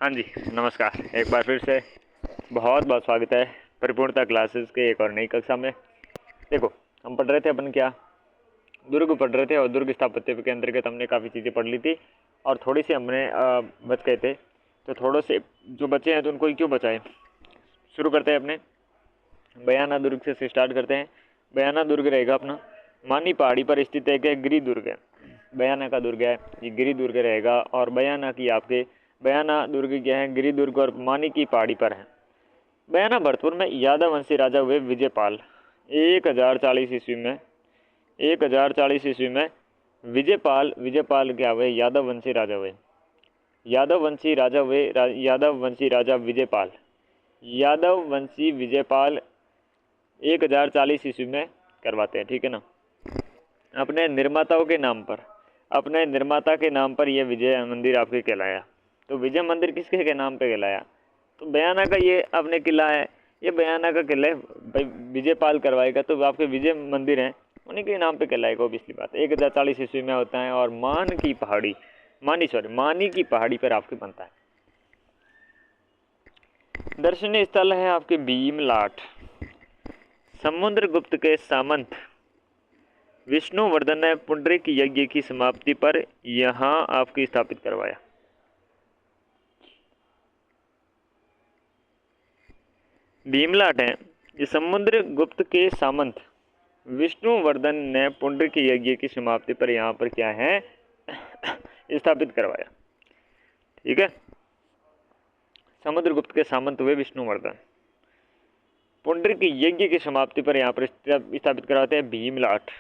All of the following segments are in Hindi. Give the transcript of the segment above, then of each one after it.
हाँ जी, नमस्कार। एक बार फिर से बहुत बहुत स्वागत है परिपूर्णता क्लासेस के एक और नई कक्षा में। देखो, हम पढ़ रहे थे अपन क्या, दुर्ग पढ़ रहे थे और दुर्ग स्थापत्य के अंतर्गत हमने काफ़ी चीज़ें पढ़ ली थी और थोड़ी सी हमने बच गए थे। तो थोड़े से जो बचे हैं तो उनको ही क्यों बचाएं। शुरू करते हैं अपने बयाना दुर्ग से स्टार्ट करते हैं। बयाना दुर्ग रहेगा अपना मानी पहाड़ी पर स्थित एक गिरि दुर्ग है। बयाना का दुर्ग है, ये गिरि दुर्ग रहेगा। और बयाना की आपके बयाना दुर्ग क्या है, गिरि दुर्ग और मानी की पहाड़ी पर है। बयाना भरतपुर में यादव वंशी राजा हुए विजयपाल 1040 ईस्वी में 1040 ईस्वी में विजयपाल क्या हुए, यादव वंशी राजा हुए। यादव वंशी राजा हुए यादव वंशी राजा विजयपाल। यादव वंशी विजयपाल 1040 ईस्वी में करवाते हैं, ठीक है ना। अपने निर्माताओं के नाम पर, अपने निर्माता के नाम पर यह विजय मंदिर आपके कहलाया। तो विजय मंदिर किसके के नाम पे कहलाया? तो बयाना का ये अपने किला है, ये बयाना का किला है भाई, विजयपाल करवाएगा तो आपके विजय मंदिर हैं उन्हीं के नाम पे कहलाएगा। ऑब्वियसली बात है। 1040 ईस्वी में होता है और मानी की पहाड़ी पर आपके बनता है। दर्शनीय स्थल है आपके भीमलाट। समुद्रगुप्त के सामंत विष्णुवर्धन ने पुंडरीक यज्ञ की समाप्ति पर यहाँ आपकी स्थापित करवाया। भीमलाट है, ये समुद्रगुप्त के सामंत विष्णुवर्धन ने पुंडरीक यज्ञ की समाप्ति पर यहाँ पर क्या है स्थापित करवाया, ठीक है। समुद्रगुप्त के सामंत हुए विष्णुवर्धन, पुंडरीक यज्ञ की समाप्ति पर यहाँ पर स्थापित करवाते हैं भीमलाट।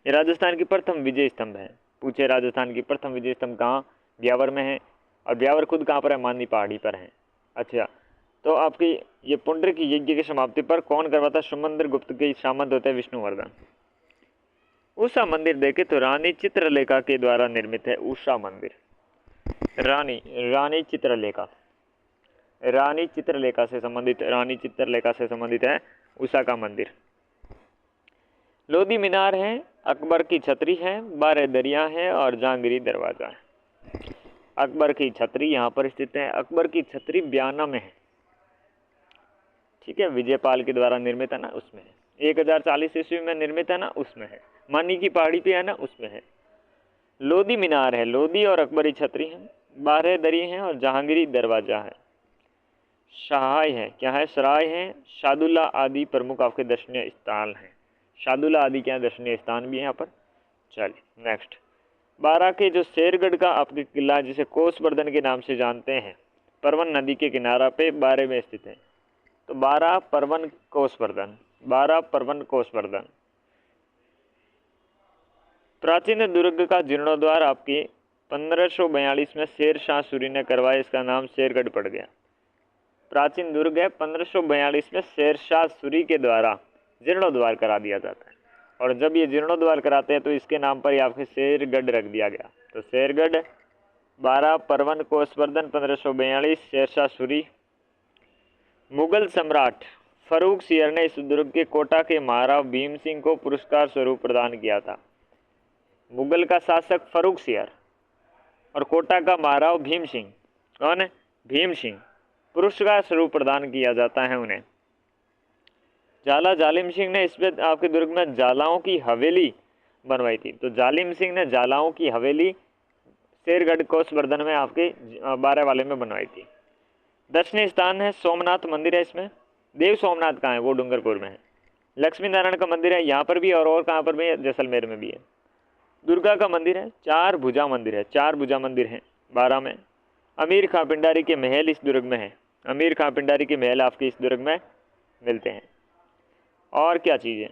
ये राजस्थान की प्रथम विजय स्तंभ है। पूछे राजस्थान की प्रथम विजय स्तंभ कहाँ? ब्यावर में है। और ब्यावर खुद कहाँ पर है? मानी पहाड़ी पर है। अच्छा, तो आपकी ये पुंडरीक यज्ञ की समाप्ति पर कौन करवाता? समुद्रगुप्त के सामंत होते हैं विष्णुवर्धन। उषा मंदिर देखे तो रानी चित्रलेखा के द्वारा निर्मित है। उषा मंदिर रानी चित्रलेखा से संबंधित है उषा का मंदिर। लोधी मीनार है, अकबर की छतरी है, 12 दरिया है और जहांगीरी दरवाजा है। अकबर की छतरी यहाँ पर स्थित है। अकबर की छतरी बयाना में है, ठीक है। विजयपाल के द्वारा निर्मित है ना, उसमें है। 1040 ईस्वी में निर्मित है ना, उसमें है। मानी की पहाड़ी पे है ना, उसमें है। लोधी मीनार है, लोधी और अकबरी छतरी है, 12 दरी हैं और जहांगीरी दरवाजा है। सहाय है, क्या है? सराय है, शादुल्ला आदि प्रमुख आपके दर्शनीय स्थान हैं। शादुल्ला आदि क्या दर्शनीय स्थान भी है यहाँ पर। चलिए नेक्स्ट, बारा के जो शेरगढ़ का आपके किला जिसे कोसवर्धन के नाम से जानते हैं, परवन नदी के किनारा पे बारे में स्थित है। तो बारा परवन कोसवर्धन। प्राचीन दुर्ग का जीर्णोद्धार आपके 1542 में शेर शाह सूरी ने करवाया। इसका नाम शेरगढ़ पड़ गया। प्राचीन दुर्ग है, 1542 में शेर शाह सूरी के द्वारा जीर्णोद्धार करा दिया जाता है। और जब ये जीर्णोद्धार कराते हैं तो इसके नाम पर ही आपके शेरगढ़ रख दिया गया। तो शेरगढ़, 12 परवन कोसवर्धन, 1542 शेर शाह सूरी। मुगल सम्राट फरूख सियर ने इस दुर्ग के कोटा के महाराव भीम सिंह को पुरस्कार स्वरूप प्रदान किया था। मुगल का शासक फरूख सियर और कोटा का महाराव भीम सिंह, कौन है? भीम सिंह, पुरस्कार स्वरूप प्रदान किया जाता है उन्हें। झाला जालिम सिंह ने इसमें आपके दुर्ग में जालाओं की हवेली बनवाई थी। तो जालिम सिंह ने जालाओं की हवेली शेरगढ़ कोसवर्धन में आपके 12 वाले में बनवाई थी। दर्शनीय स्थान है, सोमनाथ मंदिर है इसमें। देव सोमनाथ कहाँ है? वो डूंगरपुर में है। लक्ष्मी नारायण का मंदिर है यहाँ पर भी, और कहाँ पर भी है? जैसलमेर में भी है। दुर्गा का मंदिर है, 4 भुजा मंदिर है 12 में। अमीर खां पिंडारी के महल इस दुर्ग में है। अमीर खां पिंडारी के महल आपके इस दुर्ग में मिलते हैं। और क्या चीज़ है?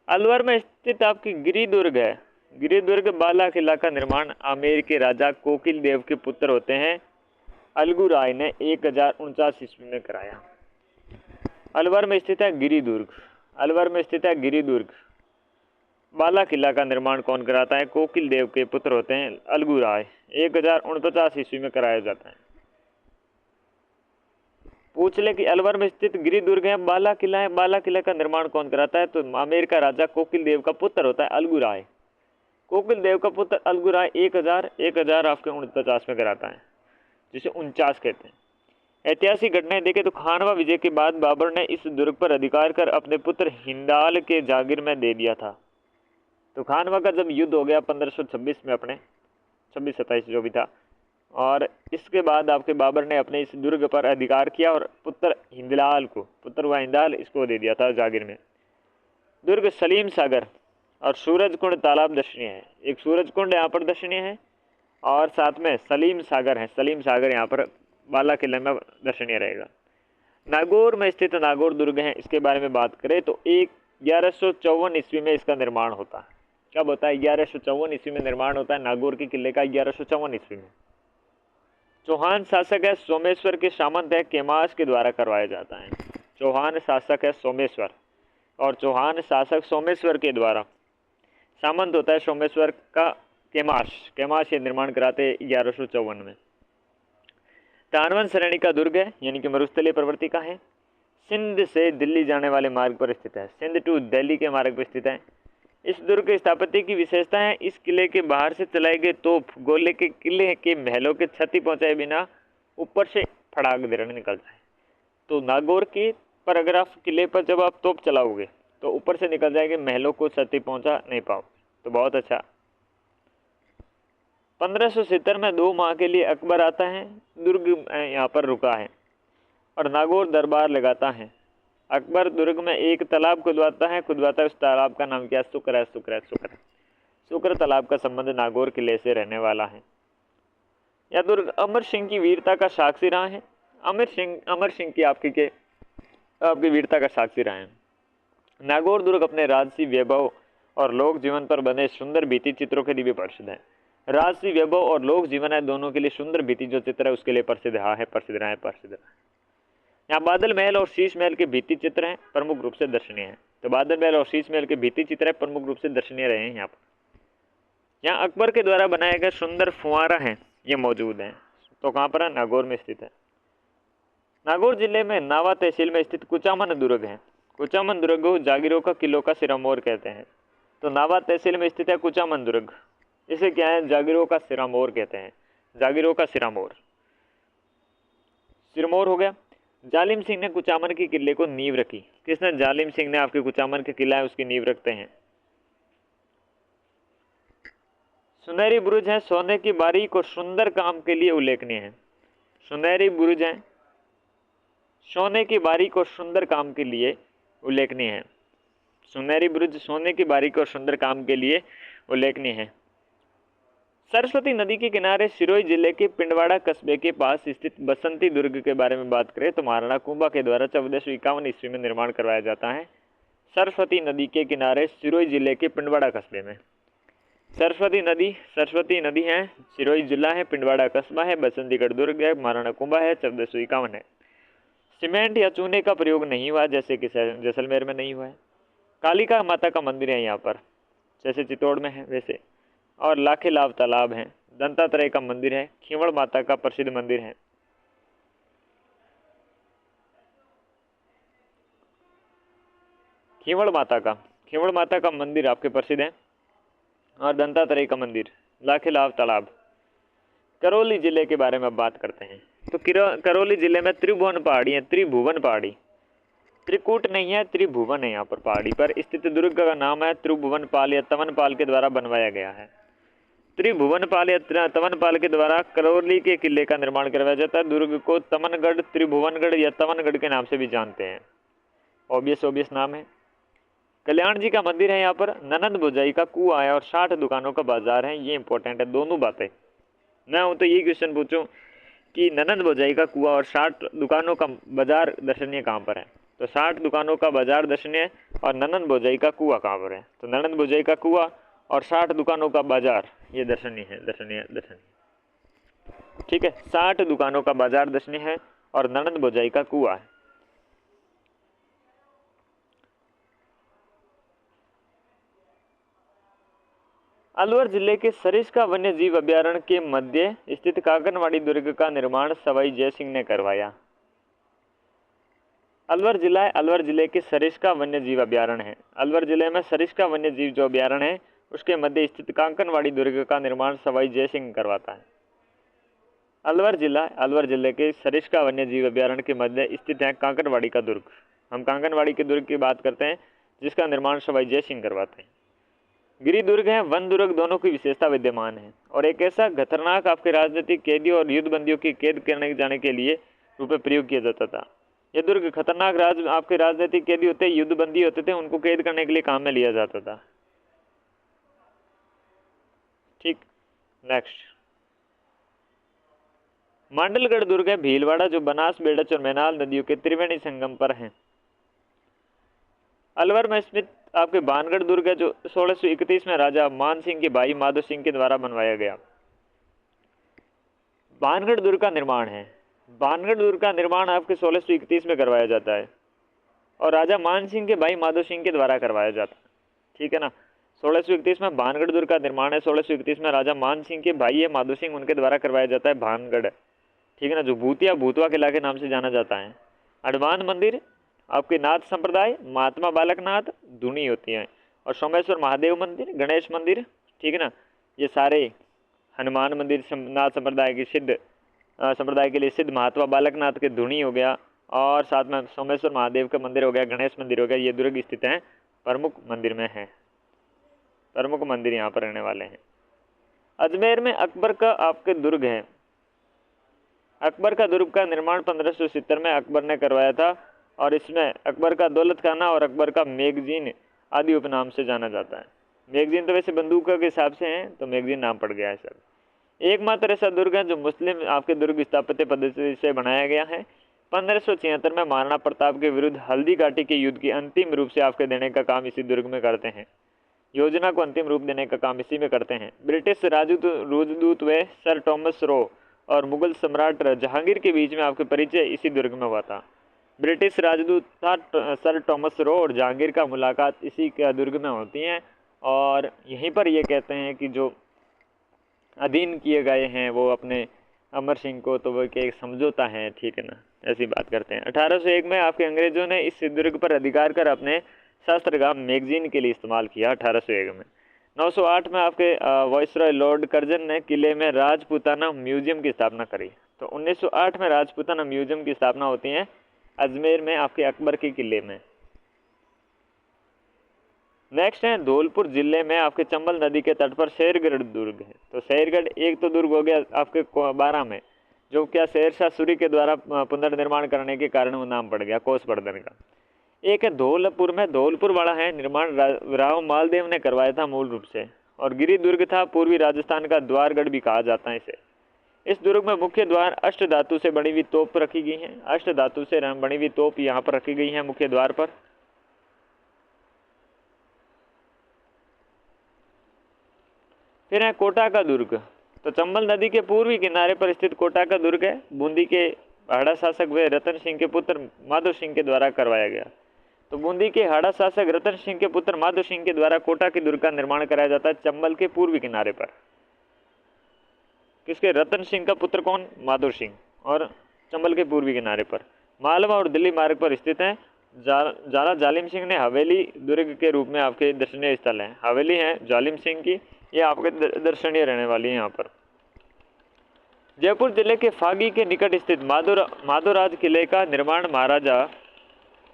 अलवर में स्थित आपकी गिरि दुर्ग है। गिरि दुर्ग बाला किला का निर्माण आमेर के राजा कोकिल देव के पुत्र होते हैं अलगू राय ने 1049 ईस्वी में कराया। अलवर में स्थित है गिरि दुर्ग। बाला किला का निर्माण कौन कराता है? कोकिल देव के पुत्र होते हैं अलगू राय। 1049 ईस्वी में कराया जाता है। पूछ ले कि अलवर में स्थित गिरि दुर्ग है, बाला किला है, बाला किला का निर्माण कौन कराता है? तो आमेर का राजा कोकिल देव का पुत्र होता है अलगुराय। कोकिल देव का पुत्र अलगुराय 1000 आपके 49 में कराता है, जिसे 49 कहते हैं। ऐतिहासिक घटनाएं देखें तो खानवा विजय के बाद बाबर ने इस दुर्ग पर अधिकार कर अपने पुत्र हिंदाल के जागीर में दे दिया था। तो खानवा का जब युद्ध हो गया 1526 में, अपने 26-27 जो भी था, और इसके बाद आपके बाबर ने अपने इस दुर्ग पर अधिकार किया और पुत्र हुआ हिंदाल, इसको दे दिया था जागीर में। दुर्ग सलीम सागर और सूरज कुंड तालाब दर्शनीय है। एक सूरज कुंड यहाँ पर दर्शनीय है और साथ में सलीम सागर है। सलीम सागर यहाँ पर बाला किले में दर्शनीय रहेगा। नागौर में स्थित नागौर दुर्ग है, इसके बारे में बात करें तो 1154 ईस्वी में इसका निर्माण होता है। कब होता है? 1154 ईस्वी में निर्माण होता है नागौर के किले का, 1154 ईस्वी में। चौहान शासक है सोमेश्वर के सामंत है केमास के द्वारा करवाया जाता है। चौहान शासक है सोमेश्वर और चौहान शासक सोमेश्वर के द्वारा, सामंत होता है सोमेश्वर का केमास ये निर्माण कराते 1154 में। तानवन श्रेणी का दुर्ग है, यानी कि मरुस्थलीय प्रवृत्ति का है। सिंध से दिल्ली जाने वाले मार्ग पर स्थित है, सिंध टू दिल्ली के मार्ग पर स्थित है। इस दुर्ग के स्थापत्य की विशेषता है, इस किले के बाहर से चलाए गए तोप गोले के किले के महलों के क्षति पहुंचाए बिना ऊपर से फड़ाक देर निकल जाए। तो नागौर के पर अगर आप किले पर जब आप तोप चलाओगे तो ऊपर से निकल जाएंगे, महलों को क्षति पहुंचा नहीं पाओ, तो बहुत अच्छा। 1570 में 2 माह के लिए अकबर आता है, दुर्ग यहाँ पर रुका है और नागौर दरबार लगाता है। अकबर दुर्ग में एक तालाब खुदवाता है, उस तालाब का नाम क्या? शुक्र तालाब का संबंध नागौर किले से रहने वाला है। यह दुर्ग अमर सिंह की वीरता का साक्षी रहा है। अमर सिंह की आपकी वीरता का साक्षी रहा है। नागौर दुर्ग अपने राजसी वैभव और लोक जीवन पर बने सुंदर भित्ति चित्रों के लिए भी प्रसिद्ध है। राजसी वैभव और लोक जीवन है, दोनों के लिए सुंदर भित्ति जो चित्र है उसके लिए प्रसिद्ध है। यहाँ बादल महल और शीश महल के भित्ति चित्र हैं, प्रमुख रूप से दर्शनीय है। तो बादल महल और शीश महल के भित्ति चित्र है, प्रमुख रूप से दर्शनीय रहे हैं। यहाँ अकबर के द्वारा बनाए गए सुंदर फुआरा हैं, ये मौजूद हैं। तो कहाँ पर है? नागौर में स्थित है। नागौर जिले में नावा तहसील में स्थित कुचामन दुर्ग है। कुचामन दुर्ग को जागीरों का किलों का सिरमौर कहते हैं। तो नावा तहसील में स्थित है कुचामन दुर्ग, इसे क्या है? जागीरों का सिरमौर कहते हैं। जागीरों का सिरमौर हो गया। जालिम सिंह ने कुचामन के किले को नींव रखी। किसने? जालिम सिंह ने आपके कुचामन के किला है उसकी नींव रखते हैं। सुनहरी बुरुज है, सोने की बारीक और सुंदर काम के लिए उल्लेखनीय है। सुनहरी बुरुज है, सोने की बारीक और सुंदर काम के लिए उल्लेखनीय है। सुनहरी बुरुज सोने की बारीक और सुंदर काम के लिए उल्लेखनीय है। सरस्वती नदी के किनारे सिरोही जिले के पिंडवाड़ा कस्बे के पास स्थित बसंती दुर्ग के बारे में बात करें तो महाराणा कुंभा के द्वारा 1451 ईस्वी में निर्माण करवाया जाता है। सरस्वती नदी के किनारे सिरोही जिले के पिंडवाड़ा कस्बे में सरस्वती नदी है, सिरोही जिला है, पिंडवाड़ा कस्बा है, बसंतीगढ़ दुर्ग है, महाराणा कुंभा है, 1451 है। सीमेंट या चूने का प्रयोग नहीं हुआ, जैसे कि जैसलमेर में नहीं हुआ है। कालिका माता का मंदिर है यहाँ पर, जैसे चित्तौड़ में है वैसे, और लाखेलाव तालाब है। दंतात्रेय का मंदिर है, खीवड़ माता का प्रसिद्ध मंदिर है। खीवड़ माता का मंदिर आपके प्रसिद्ध है, और दंतात्रेय का मंदिर, लाखेलाव तालाब। करौली जिले के बारे में बात करते हैं तो करौली जिले में त्रिभुवन पहाड़ी, त्रिकूट नहीं है, त्रिभुवन है। यहाँ पर पहाड़ी पर स्थित दुर्ग का नाम है त्रिभुवनपाल या तवनपाल के द्वारा बनवाया गया है। त्रिभुवनपाल या तवनपाल के द्वारा करौली के किले का निर्माण करवाया जाता है। दुर्ग को तमनगढ़, त्रिभुवनगढ़ या तवनगढ़ के नाम से भी जानते हैं। ऑब्वियस नाम है। कल्याण जी का मंदिर है यहाँ पर, ननंद भुजाई का कुआं है और 60 दुकानों का बाजार है। ये इंपॉर्टेंट है दोनों बातें। मैं हूँ तो ये क्वेश्चन पूछूं कि ननंद भुजाई का कुआं और 60 दुकानों का बाजार दर्शनीय कहाँ पर है? तो 60 दुकानों का बाजार दर्शनीय और ननंद भुजाई का कुआं कहाँ पर है? तो ननंद भुजाई का कुआं और 60 दुकानों का बाजार ये दर्शनीय है। ठीक है, 60 दुकानों का बाजार दर्शनीय है और ननंद भुजाई का कुआं है। अलवर जिले के सरिस्का वन्य जीव अभ्यारण्य के मध्य स्थित काकनवाड़ी दुर्ग का निर्माण सवाई जय सिंह ने करवाया। अलवर जिला है, अलवर जिले के सरिस्का वन्य जीव अभ्यारण्य है। अलवर जिले में सरिस्का वन्य जीव जो अभ्यारण्य है उसके मध्य स्थित कांकनवाड़ी दुर्ग का निर्माण सवाई जयसिंह करवाता है। अलवर जिला, अलवर जिले के सरिस्का वन्य जीव अभ्यारण्य के मध्य स्थित है कांकनवाड़ी का दुर्ग। हम कांकनवाड़ी के दुर्ग की बात करते हैं जिसका निर्माण सवाई जयसिंह करवाते हैं। गिरि दुर्ग है, वन दुर्ग दोनों की विशेषता विद्यमान है और एक ऐसा खतरनाक आपके राजनीतिक कैदियों और युद्ध बंदियों की कैद करने जाने के लिए रूप में प्रयोग किया जाता था। ये दुर्ग खतरनाक आपके राजनीतिक कैदी होते, युद्ध बंदी होते थे, उनको कैद करने के लिए काम में लिया जाता था। ठीक, नेक्स्ट मांडलगढ़ दुर्ग है, भीलवाड़ा जो बनास, बेड़च और मैनाल नदियों के त्रिवेणी संगम पर है। अलवर में स्थित आपके बानगढ़ दुर्ग है जो 1631 में राजा मान सिंह के भाई माधो सिंह के द्वारा बनवाया गया। बानगढ़ दुर्ग का निर्माण है, बानगढ़ दुर्ग का निर्माण आपके 1631 में करवाया जाता है और राजा मान सिंह के भाई माधो सिंह के द्वारा करवाया जाता है। ठीक है ना, 1631 में बानगढ़ दुर्ग का निर्माण है, 1631 में राजा मान सिंह के भाई है माधो सिंह, उनके द्वारा करवाया जाता है भानगढ़। ठीक है ना, जो भूतिया भूतवा किला के नाम से जाना जाता है। हनुमान मंदिर आपके नाथ संप्रदाय, महात्मा बालकनाथ, धुनी होती हैं और सोमेश्वर महादेव मंदिर, गणेश मंदिर। ठीक है ना, ये सारे हनुमान मंदिर नाथ संप्रदाय की सिद्ध संप्रदाय के लिए सिद्ध, महात्मा बालकनाथ के धुनी हो गया और साथ में सोमेश्वर महादेव का मंदिर हो गया, गणेश मंदिर हो गया। ये दुर्ग स्थित हैं प्रमुख मंदिर में है, प्रमुख मंदिर यहाँ पर रहने वाले हैं। अजमेर में अकबर का आपके दुर्ग है, अकबर का दुर्ग का निर्माण 1570 में अकबर ने करवाया था और इसमें अकबर का दौलत खाना और अकबर का मैगजीन आदि उपनाम से जाना जाता है। मैगजीन तो वैसे बंदूक के हिसाब से हैं तो मैगजीन नाम पड़ गया है सर। एकमात्र ऐसा दुर्ग है जो मुस्लिम आपके दुर्ग स्थापत्य पद्धति से बनाया गया है। 1576 में महाराणा प्रताप के विरुद्ध हल्दी घाटी के युद्ध की अंतिम रूप से आपके देने का काम इसी दुर्ग में करते हैं, योजना को अंतिम रूप देने का काम इसी में करते हैं। ब्रिटिश राजदूत व सर टॉमस रो और मुगल सम्राट जहांगीर के बीच में आपके परिचय इसी दुर्ग में हुआ था। ब्रिटिश राजदूत था सर टॉमस रो और जहांगीर का मुलाकात इसी के दुर्ग में होती हैं और यहीं पर ये कहते हैं कि जो अधीन किए गए हैं वो अपने अमर सिंह को, तो वो एक समझौता है। ठीक है ना, ऐसी बात करते हैं। 1801 में आपके अंग्रेजों ने इस दुर्ग पर अधिकार कर अपने शास्त्र का मैगजीन के लिए इस्तेमाल किया 1801 में। 908 में आपके वाइसरॉय लॉर्ड कर्जन ने किले में राजपूताना म्यूजियम की स्थापना करी। तो 1908 में राजपूताना म्यूजियम की स्थापना होती है अजमेर में आपके अकबर के किले में। नेक्स्ट है धौलपुर जिले में आपके चंबल नदी के तट पर शेरगढ़ दुर्ग है। तो शेरगढ़ एक तो दुर्ग हो गया आपके 12 में, जो क्या शेरशाह सूरी के द्वारा पुनर्निर्माण करने के कारण वो नाम पड़ गया कोसवर्धन का। एक है धौलपुर में, धौलपुर वाला है निर्माण राव मालदेव ने करवाया था मूल रूप से, और गिरि दुर्ग था, पूर्वी राजस्थान का द्वारगढ़ भी कहा जाता है इसे। इस दुर्ग में मुख्य द्वार अष्ट धातु से बनी हुई तोप रखी गई है, अष्ट धातु से बनी हुई तोप यहाँ पर रखी गई है मुख्य द्वार पर। फिर है कोटा का दुर्ग। तो चंबल नदी के पूर्वी किनारे पर स्थित कोटा का दुर्ग है, बूंदी के हाड़ा शासक व रतन सिंह के पुत्र माधो सिंह के द्वारा करवाया गया। तो बूंदी के हाड़ा शासक रतन सिंह के पुत्र माधो सिंह के द्वारा कोटा के दुर्ग का निर्माण कराया जाता है चंबल के पूर्वी किनारे पर। किसके? रतन सिंह का पुत्र कौन? माधो सिंह, और चंबल के पूर्वी किनारे पर मालवा और दिल्ली मार्ग पर स्थित है। जाला जालिम सिंह ने हवेली दुर्ग के रूप में आपके दर्शनीय स्थल है, हवेली है जालिम सिंह की, ये आपके दर्शनीय रहने वाली है यहाँ पर। जयपुर जिले के फागी के निकट स्थित माधोराज किले का निर्माण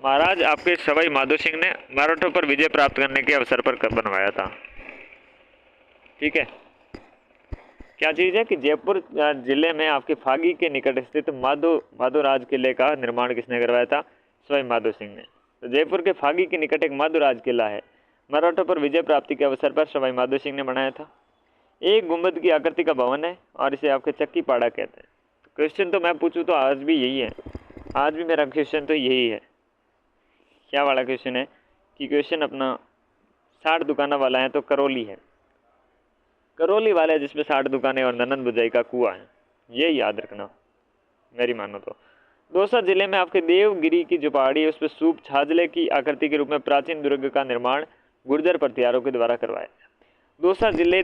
महाराज आपके सवाई माधो सिंह ने मराठों पर विजय प्राप्त करने के अवसर पर बनवाया था। ठीक है, क्या चीज़ है कि जयपुर जिले में आपके फागी के निकट स्थित माधोराज किले का निर्माण किसने करवाया था? सवाई माधो सिंह ने। तो जयपुर के फागी के निकट एक माधोराज किला है, मराठों पर विजय प्राप्ति के अवसर पर सवाई माधो सिंह ने बनाया था। एक गुंबद की आकृति का भवन है और इसे आपके चक्की पाड़ा कहते हैं। क्वेश्चन तो मैं पूछूं तो आज भी यही है, आज भी मेरा क्वेश्चन तो यही है। क्या वाला क्वेश्चन है कि क्वेश्चन अपना 60 दुकाना वाला है तो करौली है, करौली वाला है जिसमें 60 दुकानें और ननंद बुझाई का कुआं है, ये याद रखना मेरी मानो तो। दौसा जिले में आपके देवगिरी की जो पहाड़ी है उस पर सूप छाजले की आकृति के रूप में प्राचीन दुर्ग का निर्माण गुर्जर प्रतिहारों के द्वारा करवाया। दौसा जिले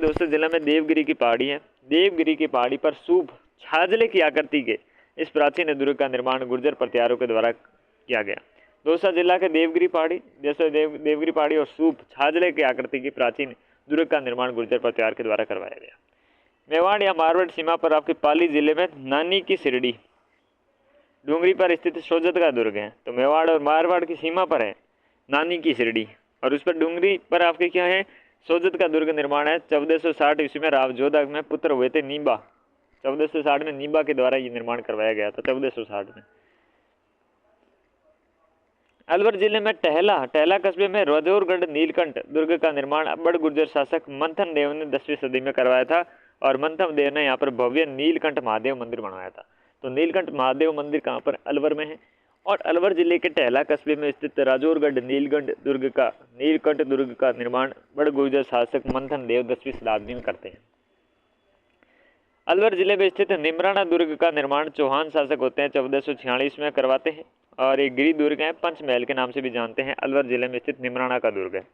में देवगिरी की पहाड़ी है, देवगिरी की पहाड़ी पर सूप छाजले की आकृति के इस प्राचीन दुर्ग का निर्माण गुर्जर प्रतिहारों के द्वारा किया गया। दौसा जिला के देवगिरी पहाड़ी, जैसे देवगिरी पहाड़ी और सूप छाजड़े की आकृति की प्राचीन दुर्ग का निर्माण गुर्जर परिवार के द्वारा करवाया गया। मेवाड़ या मारवाड़ सीमा पर आपके पाली जिले में नानी की सिरडी डूंगरी पर स्थित सोजत का दुर्ग है। तो मेवाड़ और मारवाड़ की सीमा पर है नानी की सिरडी, और उस पर डूंगरी पर आपके क्या है, सोजत का दुर्ग निर्माण है। 1460 ईस्वी में राव जोधा में पुत्र हुए थे नीबा, 1460 में नीबा के द्वारा ये निर्माण करवाया गया था 1460 में। अलवर जिले में टहला कस्बे में रजौरगढ़ नीलकंठ दुर्ग का निर्माण बड़ गुर्जर शासक मंथन देव ने 10वीं सदी में करवाया था, और मंथन देव ने यहाँ पर भव्य नीलकंठ महादेव मंदिर बनवाया था। तो नीलकंठ महादेव मंदिर कहाँ पर, अलवर में है। और अलवर जिले के टहला कस्बे में स्थित राजौरगढ़ नीलकंठ दुर्ग का निर्माण बड़ गुर्जर शासक मंथन देव 10वीं शताब्दी में करते हैं। अलवर जिले में स्थित निमराना दुर्ग का निर्माण चौहान शासक होते हैं 1446 में करवाते हैं, और एक गिरी दुर्ग है, पंचमहल के नाम से भी जानते हैं। अलवर जिले में स्थित निमराना का दुर्ग है,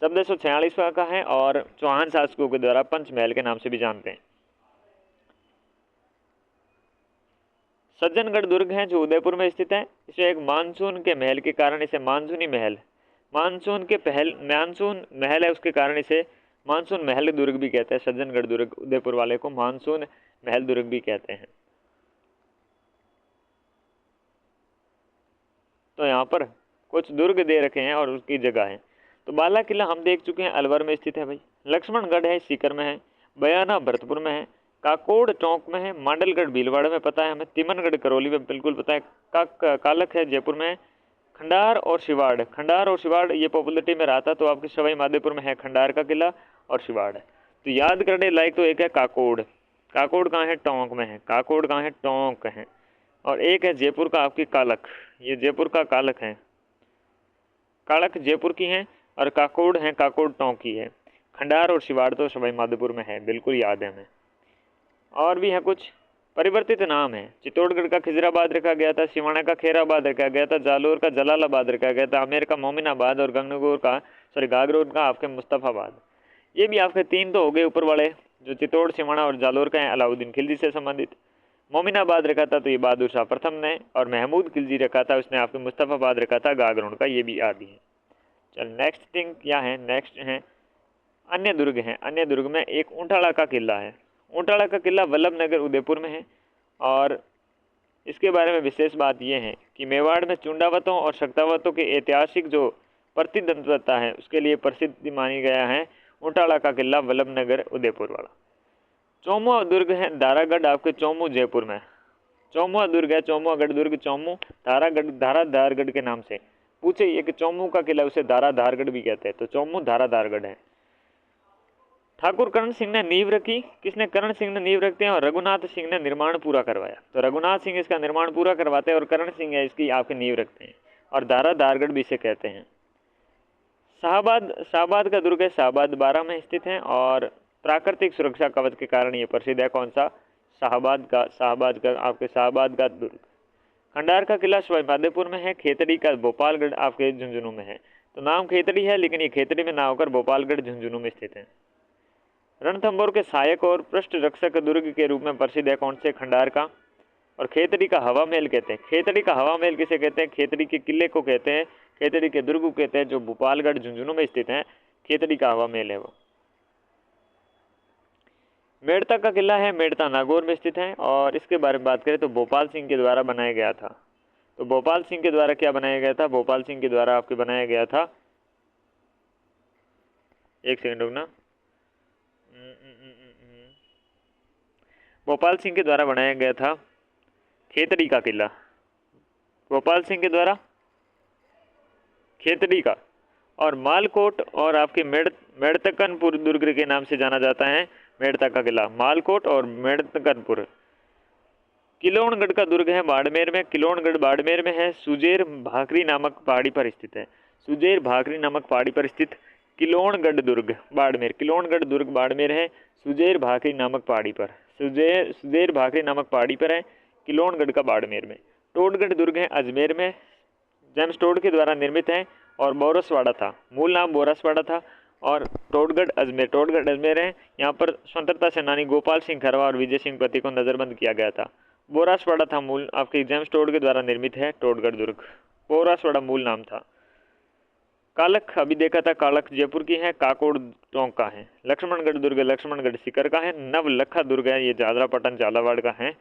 1446 का है, और चौहान शासकों के द्वारा पंचमहल के नाम से भी जानते हैं। सज्जनगढ़ दुर्ग है जो उदयपुर में स्थित है। इसे एक मानसून के महल के कारण इसे मानसूनी महल, मानसून महल है, उसके कारण इसे मानसून महल दुर्ग भी कहते हैं। सज्जनगढ़ दुर्ग उदयपुर वाले को मानसून महल दुर्ग भी कहते हैं। तो यहाँ पर कुछ दुर्ग दे रखे हैं और उसकी जगह है। तो बाला किला हम देख चुके हैं, अलवर में स्थित है भाई। लक्ष्मणगढ़ है, सीकर में है। बयाना भरतपुर में है। काकोड़ टोंक में है। मांडलगढ़ भीलवाड़ा में पता है हमें। तिमनगढ़ करौली में बिल्कुल पता है। कालक है, जयपुर में है। खंडार और शिवाड़ ये पॉपुलरिटी में रहा था, तो आपके सवाई माधोपुर में है खंडार का किला और शिवाड़ है। तो याद करने लायक तो एक है काकोड़ कहाँ है, टोंक में है। काकोड़ कहाँ है, टोंक है। और एक है जयपुर का आपकी कालक, ये जयपुर का कालक है। कालक जयपुर की है और काकोड़ है, काकोड़ टोंक की है। खंडार और शिवाड़ तो सवाई माधोपुर में है, बिल्कुल याद है हमें। और भी है कुछ परिवर्तित नाम है। चित्तौड़गढ़ का खिजराबाद रखा गया था। सिवाना का खेराबाद रखा गया था। जालोर का जलालाबाद रखा गया था। आमेर का मोमिनाबाद और गागरोर का आपके मुस्तफ़ाबाद। ये भी आपके 3 तो हो गए ऊपर वाले, जो चित्तौड़, सिवाना और जालोर का है अलाउद्दीन खिलजी से संबंधित। मोमिनाबाद रखा था तो ये बहादुर शाह प्रथम ने, और महमूद खिलजी रखा था उसने आपके मुस्तफ़ाबाद रखा था गागरोन का, ये भी आदि है। चल नेक्स्ट थिंग क्या है, नेक्स्ट है अन्य दुर्ग हैं। अन्य दुर्ग में एक ऊंटाड़ा का किला है। ऊंटाड़ा का किला वल्लभ नगर उदयपुर में है, और इसके बारे में विशेष बात यह है कि मेवाड़ में चुंडावतों और शक्तावतों के ऐतिहासिक जो प्रतिद्वंद्विता है उसके लिए प्रसिद्ध मानी गया है ऊंटाड़ा का किला वल्लभ नगर उदयपुर वाला। चौमुआ दुर्ग है दारागढ़ आपके चौमू जयपुर में। चौमुआ दुर्ग है, चौमुआगढ़ दुर्ग, चौमू धाराधारगढ़ के नाम से पूछे ये कि चौमू का किला उसे धाराधारगढ़ भी कहते हैं, तो चौमू धाराधारगढ़ है। ठाकुर करण सिंह ने नींव रखी। किसने, करण सिंह ने नींव रखते हैं, और रघुनाथ सिंह ने निर्माण पूरा करवाया। तो रघुनाथ सिंह इसका निर्माण पूरा करवाते हैं और करण सिंह है इसकी आपकी नींव रखते हैं, और धाराधारगढ़ भी इसे कहते हैं। शाहबाद का दुर्ग है, शाहबाद 12 में स्थित है, और प्राकृतिक सुरक्षा कवच के कारण ये प्रसिद्ध है। कौन सा, शाहबाद का दुर्ग। खंडार का किला सवाई माधोपुर में है। खेतड़ी का भोपालगढ़ आपके झुंझुनू में है। तो नाम खेतड़ी है लेकिन ये खेतड़ी में ना होकर भोपालगढ़ झुंझुनू में स्थित है। रणथंभौर के सहायक और पृष्ठ रक्षक दुर्ग के रूप में प्रसिद्ध है कौन से, खंडार का। और खेतड़ी का हवा महल कहते हैं। खेतड़ी का हवा महल किसे कहते हैं, खेतड़ी के किले को कहते हैं, खेतड़ी के दुर्ग को कहते हैं, जो भोपालगढ़ झुंझुनू में स्थित है। खेतड़ी का हवा महल है वो। मेड़ता का किला है, मेड़ता नागौर में स्थित है, और इसके बारे में बात करें तो भोपाल सिंह के द्वारा बनाया गया था। तो भोपाल सिंह के द्वारा क्या बनाया गया था, भोपाल सिंह के द्वारा आपके बनाया गया था, एक सेकंड रुकना, भोपाल सिंह के द्वारा बनाया गया था खेतड़ी का किला। भोपाल सिंह के द्वारा खेतड़ी का, और मालकोट और आपके मेड़तकनपुर दुर्ग के नाम से जाना जाता है। मेड़ता का किला, मालकोट और मेड़तकनपुर। किलोणगढ़ का दुर्ग है बाड़मेर में। किलोणगढ़ बाड़मेर में है। सुजेर भाकरी नामक पहाड़ी पर स्थित है। सुजेर भाकरी नामक पहाड़ी पर स्थित किलोणगढ़ दुर्ग बाड़मेर। किलोणगढ़ दुर्ग बाड़मेर है, सुजेर भाकरी नामक पहाड़ी पर। सुजेर भाकरी नामक पहाड़ी पर है, किलोणगढ़ का बाड़मेर में। टोडगढ़ दुर्ग है अजमेर में, जेम्स टोड के द्वारा निर्मित है, और बोरसवाड़ा था, मूल नाम बोरसवाड़ा था, और टोडगढ़ अजमेर है। यहाँ पर स्वतंत्रता सेनानी गोपाल सिंह खरवा और विजय सिंह पति को नज़रबंद किया गया था। बोरासवाड़ा था मूल, आपके जेम्स टोड के द्वारा निर्मित है टोडगढ़ दुर्ग। बोरासवाड़ा मूल नाम था। कालख अभी देखा था, कालख जयपुर की है, काकोड़ टोंक का है। लक्ष्मणगढ़ दुर्ग लक्ष्मणगढ़ सीकर का है। नवलखा दुर्ग है, ये झालरापाटन झालावाड़ का है,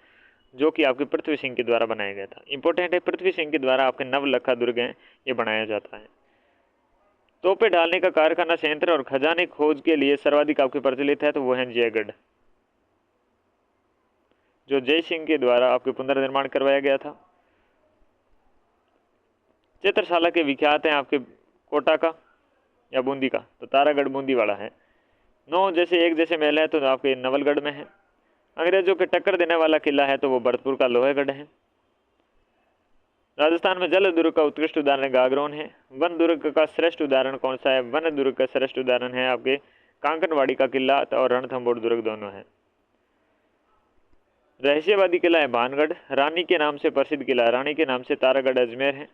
जो कि आपके पृथ्वी सिंह के द्वारा बनाया गया था। इंपॉर्टेंट है, पृथ्वी सिंह के द्वारा आपके नवलखा दुर्ग है ये बनाया जाता है। तोपे डालने का कारखाना संयंत्र और खजाने खोज के लिए सर्वाधिक आपके प्रचलित है तो वो है जयगढ़, जो जय सिंह के द्वारा आपके पुनर्निर्माण करवाया गया था। चित्रशाला के विख्यात हैं आपके कोटा का या बूंदी का, तो तारागढ़ बूंदी वाला है। 9 जैसे एक जैसे महल है तो आपके नवलगढ़ में है। अंग्रेजों के टक्कर देने वाला किला है तो वो भरतपुर का लोहेगढ़ है। राजस्थान में जल दुर्ग का उत्कृष्ट उदाहरण गागरोन है। वन दुर्ग का श्रेष्ठ उदाहरण कौन सा है? वन दुर्ग का श्रेष्ठ उदाहरण है आपके कांकनवाड़ी का किला और रणथंभौर दुर्ग दोनों है। रहस्यवादी किला है भानगढ़। रानी के नाम से प्रसिद्ध किला, रानी के नाम से तारागढ़ अजमेर है।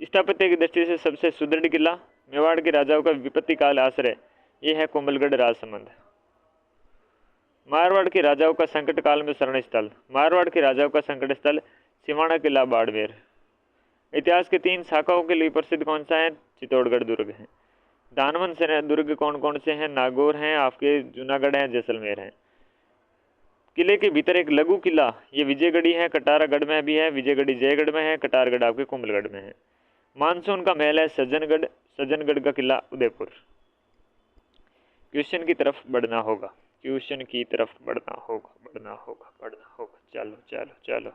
स्थापत्य की दृष्टि से सबसे सुदृढ़ किला मेवाड़ के राजाओं का विपत्ति काल आश्रय, ये है कोमलगढ़ राजसमंद। मारवाड़ के राजाओं का संकट काल में शरण स्थल, मारवाड़ के राजाओं का संकट स्थल सिवाना किला बाड़मेर। इतिहास के 3 शाखाओं के लिए प्रसिद्ध कौन सा है? चित्तौड़गढ़ दुर्ग है। दानवन से दुर्ग कौन कौन से हैं? नागौर हैं, आपके जूनागढ़ है, जैसलमेर है। किले के भीतर एक लघु किला, ये विजयगढ़ी है, कटारागढ़ में भी है, विजयगढ़ी जयगढ़ में है, कटारगढ़ आपके कुंभलगढ़ में है। मानसून का महल है सज्जनगढ़, सज्जनगढ़ का किला उदयपुर। क्वेश्चन की तरफ बढ़ना होगा, क्वेश्चन की तरफ बढ़ना होगा, बढ़ना होगा, बढ़ना होगा। चलो चलो चलो।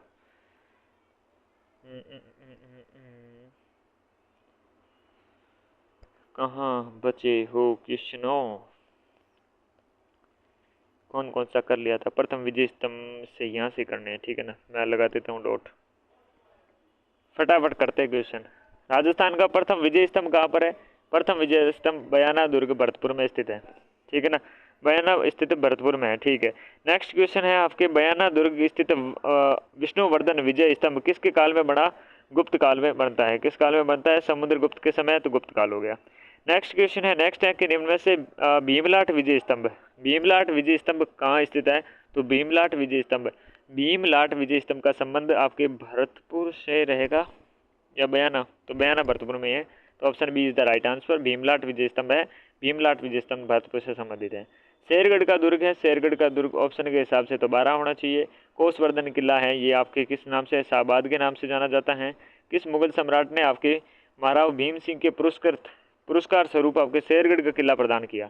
कहाँ बचे हो क्वेश्चनों? कौन कौन सा कर लिया था? प्रथम विजय स्तंभ से यहाँ से करने हैं, ठीक है ना। मैं लगा देता हूँ डॉट, फटाफट करते क्वेश्चन। राजस्थान का प्रथम विजय स्तंभ कहाँ पर है? प्रथम विजय स्तंभ बयाना दुर्ग भरतपुर में स्थित है, ठीक है ना। बयाना स्थित भरतपुर में है, ठीक है। नेक्स्ट क्वेश्चन है आपके बयाना दुर्ग स्थित विष्णुवर्धन विजय स्तंभ किसके काल में बना? गुप्त काल में बनता है। किस काल में बनता है? समुद्रगुप्त के समय, तो गुप्त काल हो गया। नेक्स्ट क्वेश्चन है, नेक्स्ट है कि निम्न में से भीमलाट विजय स्तंभ, भीमलाट विजय स्तंभ कहाँ स्थित है? तो भीमलाट विजय स्तंभ, भीमलाट विजय स्तंभ का संबंध आपके भरतपुर से रहेगा या बयाना? तो बयाना भरतपुर में है, तो option B is the right answer. Bhimlat Vijay Stambh है, भीमलाट विजय स्तंभ भरतपुर से संबंधित है। शेरगढ़ का दुर्ग है, शेरगढ़ का दुर्ग ऑप्शन के हिसाब से तो 12 होना चाहिए। कोसवर्धन किला है, ये आपके किस नाम से? शाहबाद के नाम से जाना जाता है। किस मुगल सम्राट ने आपके महाराव भीम सिंह के पुरस्कार स्वरूप आपके शेरगढ़ का किला प्रदान किया?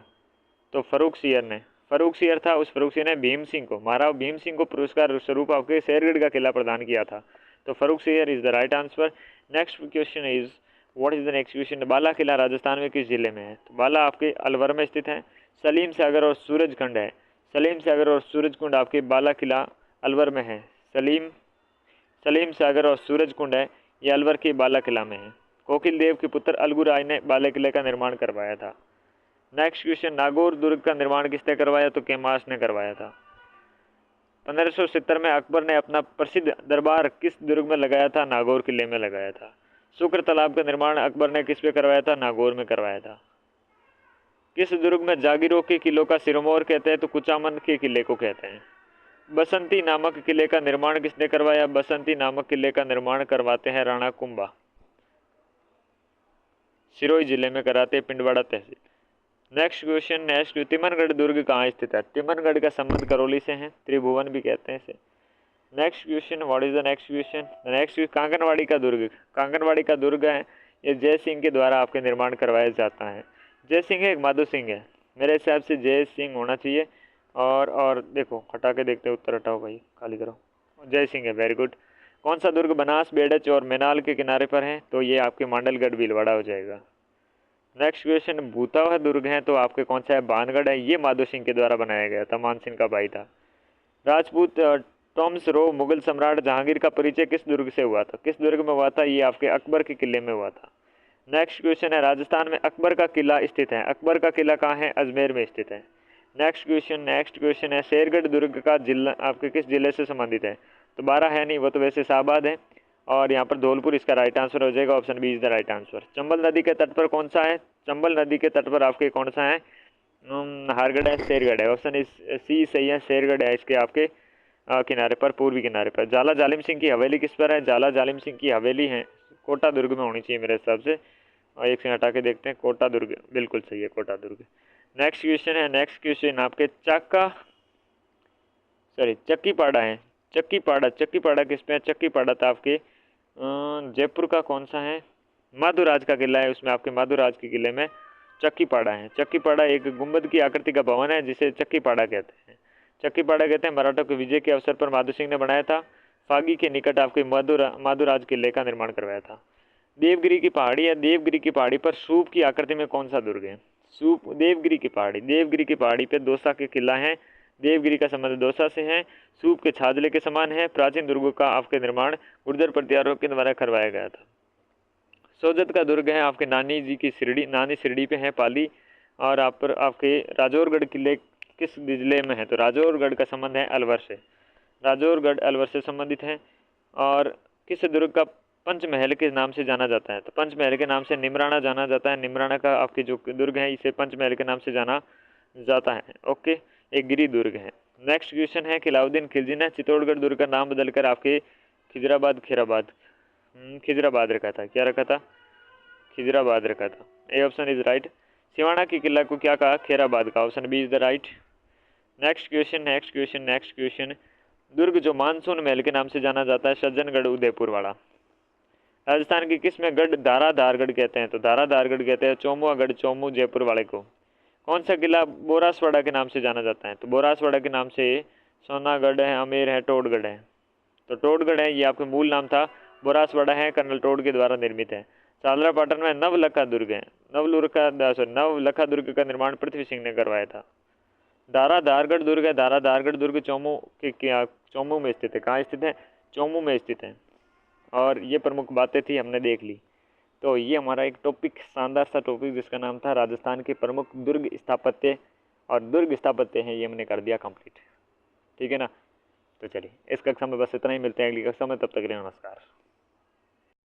तो फर्रुख सियर ने, फर्रुख सियर था, उस फर्रुख सियर ने भीम सिंह को, महाराव भीम सिंह को पुरस्कार स्वरूप आपके शेरगढ़ का किला प्रदान किया था। तो Farrukhsiyar is the right answer. Next question is what is the next question? Bala Qila Rajasthan में किस जिले में है? तो बाला आपके अलवर में स्थित है। सलीम सागर और सूरजकुंड है, सलीम सागर और सूरजकुंड आपके बाला किला अलवर में है। सलीम सागर और सूरजकुंड है, ये अलवर के बाला किला में है। कोकिल देव के पुत्र अलगू राय ने बाला किले का निर्माण करवाया था। नेक्स्ट क्वेश्चन, नागौर दुर्ग का निर्माण किसने करवाया? तो कैमास ने करवाया था। 1570 में अकबर ने अपना प्रसिद्ध दरबार किस दुर्ग में लगाया था? नागौर किले में लगाया था। शुक्र तालाब का निर्माण अकबर ने किस पे करवाया था? नागौर में करवाया था। किस दुर्ग में जागीरों के किलों का सिरमौर कहते हैं? तो कुचामन के किले को कहते हैं। बसंती नामक किले का निर्माण किसने करवाया? बसंती नामक किले का निर्माण करवाते हैं राणा कुंभा, सिरोही जिले में कराते हैं, पिंडवाड़ा तहसील। नेक्स्ट क्वेश्चन, नेक्स्ट, तिमनगढ़ दुर्ग कहाँ स्थित है? तिमनगढ़ का संबंध करौली से है, त्रिभुवन भी कहते हैं इसे। Next question, what is the next question? Next Kanganwadi का दुर्ग, कांगनवाड़ी का दुर्ग है, ये जय सिंह के द्वारा आपके निर्माण करवाया जाता है। जय सिंह है, एक माधो सिंह है, मेरे हिसाब से जय सिंह होना चाहिए। और देखो हटा के देखते हैं, उत्तर हटाओ भाई, खाली करो। जय सिंह है, वेरी गुड। कौन सा दुर्ग बनास, बेड़च और मेनाल के किनारे पर है? तो ये आपके मांडलगढ़ भीलवाड़ा हो जाएगा। नेक्स्ट क्वेश्चन, भूतावह दुर्ग है, तो आपके कौन सा है? भानगढ़ है, ये माधो सिंह के द्वारा बनाया गया था, मानसिंह का भाई था। राजपूत टॉम्स रो मुगल सम्राट जहांगीर का परिचय किस दुर्ग से हुआ था? किस दुर्ग में हुआ था? ये आपके अकबर के किले में हुआ था। नेक्स्ट क्वेश्चन है, राजस्थान में अकबर का किला स्थित है, अकबर का किला कहाँ है? अजमेर में स्थित है। नेक्स्ट क्वेश्चन है, शेरगढ़ दुर्ग का जिला आपके किस जिले से संबंधित है? तो 12 है नहीं, वो तो वैसे शाहबाद है, और यहाँ पर धौलपुर इसका राइट आंसर हो जाएगा, option B is the right answer. Chambal नदी के तट पर कौन सा है? चंबल नदी के तट पर आपके कौन सा है? नाहरगढ़ है, शेरगढ़ है, ऑप्शन इस सी सही है, शेरगढ़ है इसके आपके किनारे पर, पूर्वी किनारे पर। झाला जालिम सिंह की हवेली किस पर है? झाला जालिम सिंह की हवेली है कोटा दुर्ग में होनी चाहिए मेरे हिसाब से। और एक से हटा के देखते हैं, कोटा दुर्ग बिल्कुल सही है, कोटा दुर्ग। नेक्स्ट क्वेश्चन है, नेक्स्ट क्वेश्चन आपके चक्कीपाड़ा है। चक्कीपाड़ा किस पे है? चक्कीपाड़ा था आपके जयपुर का कौन सा है? माधुराज का किला है, उसमें आपके माधुराज के किले में चक्कीपाड़ा है। चक्कीपाड़ा एक गुंबद की आकृति का भवन है जिसे चक्कीपाड़ा कहते हैं। चक्कीपाड़ा कहते हैं मराठों के विजय के अवसर पर माधो सिंह ने बनाया था। फागी के निकट आपके माधुराज किले का निर्माण करवाया था। देवगिरी की पहाड़ी है। देवगिरी की पहाड़ी पर सूप की आकृति में कौन सा दुर्ग है? सूप, देवगिरी की पहाड़ी पे दौसा के किला है। देवगिरी का संबंध दौसा से है। सूप के छाजले के समान है। प्राचीन दुर्गों का आपके निर्माण गुर्जर प्रतिहारों के द्वारा करवाया गया था। सोजत का दुर्ग है आपके नानी जी की शिरडी, नानी शिरडी पे है पाली। और आप पर आपके राजौरगढ़ किले किस जिले में है? तो राजौरगढ़ का संबंध है अलवर से। राजौरगढ़ अलवर से संबंधित है। और किस दुर्ग का पंचमहल के नाम से जाना जाता है? तो पंचमहल के नाम से निमराना जाना जाता है। निमराना का आपके जो दुर्ग है इसे पंचमहल के नाम से जाना जाता है। ओके, एक गिरी दुर्ग है। नेक्स्ट क्वेश्चन है, किलाउद्दीन खिलजी ने चित्तौड़गढ़ दुर्ग का नाम बदलकर आपके खिजराबाद रखा था। क्या रखा था? खिजराबाद रखा था। A option is right. Siwana की किला को क्या कहा? खेराबाद का। Option B is the right. Next question, दुर्ग जो मानसून महल के नाम से जाना जाता है, सज्जनगढ़ उदयपुर वाला। राजस्थान की किस में गढ़ धाराधारगढ़ कहते हैं? तो धाराधारगढ़ कहते हैं चौमुआगढ़ चौमू जयपुर वाले को। कौन सा किला बोरासवाड़ा के नाम से जाना जाता है? तो बोरासवाड़ा के नाम से सोनागढ़ है, अमेर है, टोडगढ़ है। तो टोडगढ़ है, ये आपका मूल नाम था। बोरासवाड़ा है, कर्नल टोड के द्वारा निर्मित है। चादरापाटन में नवलखा दुर्ग है। नवलखा दुर्ग का निर्माण पृथ्वी सिंह ने करवाया था। धाराधारगढ़ दुर्ग है। धाराधारगढ़ दुर्ग चौमू में स्थित है। कहाँ स्थित है? चौमू में स्थित है। और ये प्रमुख बातें थी, हमने देख ली। तो ये हमारा एक टॉपिक, शानदार सा टॉपिक जिसका नाम था राजस्थान के प्रमुख दुर्ग स्थापत्य और दुर्ग स्थापत्य हैं, ये हमने कर दिया कंप्लीट। ठीक है ना? तो चलिए, इस कक्षा में बस इतना ही। मिलते हैं अगली कक्षा में, तब तक के लिए नमस्कार।